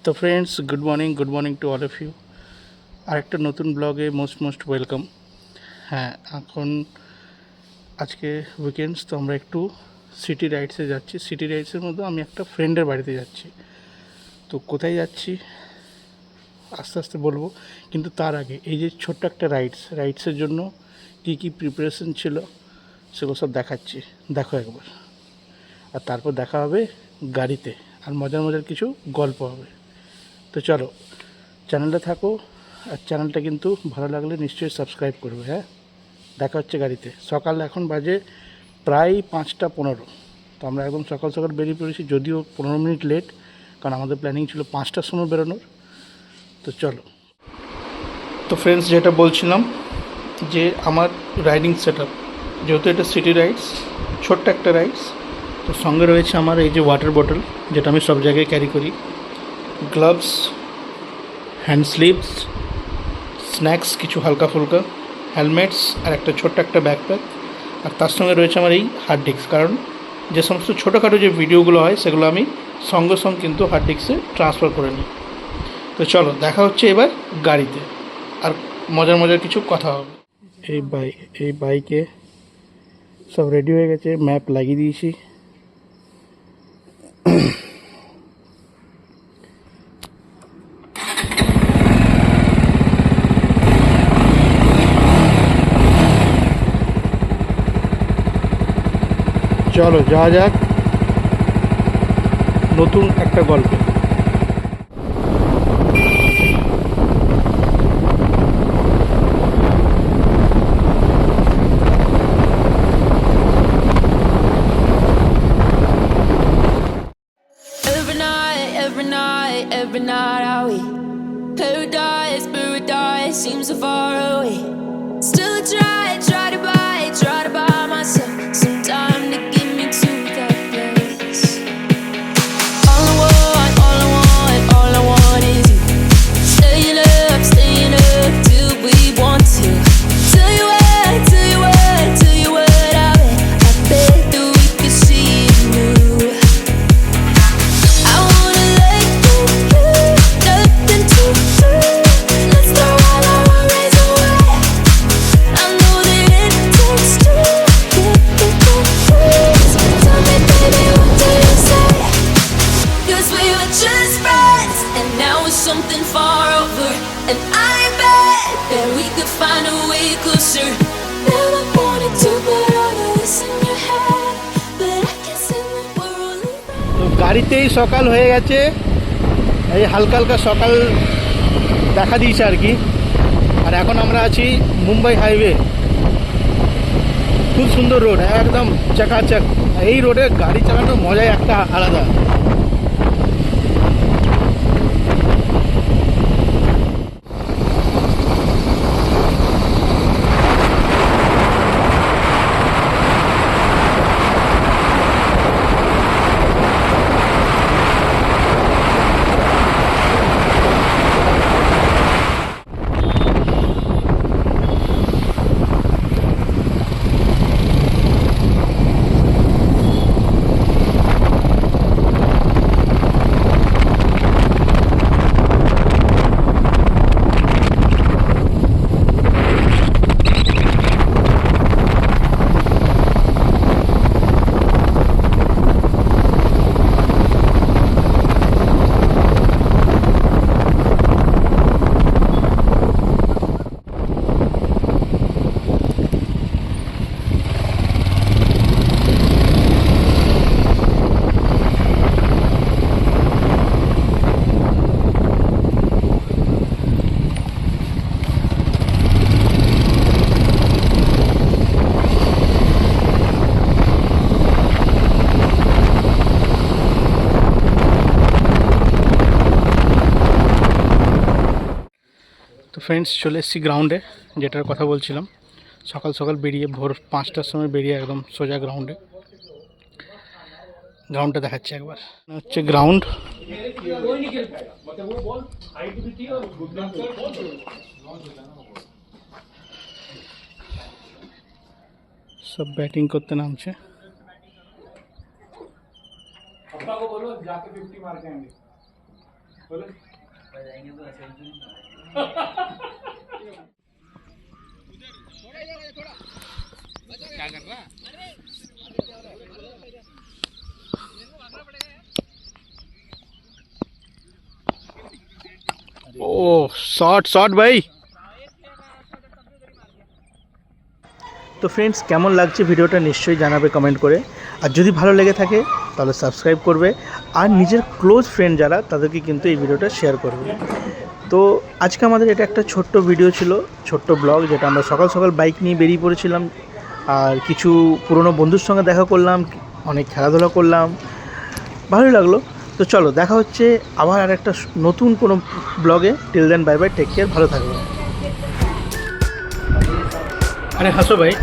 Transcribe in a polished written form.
তো friends, good morning to all of you. আর একটা নতুন ব্লগে মোস্ট ওয়েলকাম। হ্যাঁ, এখন আজকে উইকেন্ডস, তো আমরা একটু সিটি রাইডসে যাচ্ছি। সিটি রাইডসের মধ্যে আমি একটা ফ্রেন্ডের বাড়িতে যাচ্ছি। তো কোথায় যাচ্ছি আস্তে আস্তে বলবো, কিন্তু তার আগে এই যে ছোট্ট একটা রাইডসের জন্য কী কী প্রিপারেশন ছিল সেগুলো সব দেখাচ্ছি, দেখো একবার। আর তারপর দেখা হবে গাড়িতে, আর মজার কিছু গল্প হবে। তো চলো, চ্যানেলটা থাকো, আর চ্যানেলটা কিন্তু ভালো লাগলে নিশ্চয়ই সাবস্ক্রাইব করবে। হ্যাঁ, দেখা হচ্ছে গাড়িতে। সকাল এখন বাজে প্রায় 5:15। তো আমরা একদম সকাল সকাল বেরিয়ে পড়েছি, যদিও 15 মিনিট লেট, কারণ আমাদের প্ল্যানিং ছিল 5টার সময় বেরোনোর। তো চলো। তো ফ্রেন্ডস, যেটা বলছিলাম যে আমার রাইডিং সেট আপ, যেহেতু এটা সিটি রাইডস, ছোট্ট একটা রাইডস, তো সঙ্গে রয়েছে আমার এই যে ওয়াটার বোতল, যেটা আমি সব জায়গায় ক্যারি করি, গ্লাভস, হ্যান্ড স্লিভস, স্ন্যাক্স কিছু হালকা ফুলকা, হেলমেটস, আর একটা ছোট্ট একটা ব্যাকপ্যাক। আর তার সঙ্গে রয়েছে আমার এই হার্ড ডিস্ক, কারণ যে সমস্ত ছোটোখাটো যে ভিডিওগুলো হয় সেগুলো আমি সঙ্গে কিন্তু হার্ড ডিস্কে ট্রান্সফার করে নিই। তো চলো, দেখা হচ্ছে এবার গাড়িতে, আর মজার কিছু কথা হবে। এই বাইকে সব রেডি হয়ে গেছে, ম্যাপ লাগিয়ে দিয়েছি। চলো যাওয়া যাক নতুন একটা গল্পে। Every night are we paradise seems so far away. Still I try to buy myself some time to get me to that place. All I want is you. Staying up till we want to. Tell you what, I bet that we could see it new. I wanna let you, nothing to do. Let's throw all our worries away. I know that it takes two to get this. Tell me, baby, what do you say? 'Cause we were just friends, and now it's something far over. And I bet that we could find a way closer. Never wanted to put all of this in your head, but I guess in the world. তো গাড়িতেই সকাল হয়ে গেছে, এই হালকা সকাল দেখা দিয়েছে আর কি। আর এখন আমরা আছি মুম্বাই হাইওয়ে। খুব সুন্দর রোড, একদম চাকাচাক। এই রোডে গাড়ি চালানোর মজাই একটা আলাদা। তো ফ্রেন্ডস, চলে এসেছি গ্রাউন্ডে, যেটার কথা বলছিলাম। সকাল বেরিয়ে ভোর 5টার সময় বেরিয়ে একদম সোজা গ্রাউন্ডটা দেখাচ্ছে একবার। হচ্ছে গ্রাউন্ড। সব ব্যাটিং করতে নামছে। ओ शॉट शॉट भाई। তো ফ্রেন্ডস, কেমন লাগছে ভিডিওটা নিশ্চয়ই জানাবে কমেন্ট করে। আর যদি ভালো লেগে থাকে তাহলে সাবস্ক্রাইব করবে, আর নিজের ক্লোজ ফ্রেন্ড যারা তাদেরকে কিন্তু এই ভিডিওটা শেয়ার করবে। তো আজকে আমাদের এটা একটা ছোট্ট ভিডিও ছিল, ছোট্ট ব্লগ, যেটা আমরা সকাল সকাল বাইক নিয়ে বেরিয়ে পড়েছিলাম। আর কিছু পুরনো বন্ধুর সঙ্গে দেখা করলাম, অনেক খেলাধুলা করলাম, ভালোই লাগলো। তো চলো দেখা হচ্ছে আবার আর একটা নতুন কোনো ব্লগে। Till then bye bye, take care, ভালো থাকবে। আরে হাসো ভাই।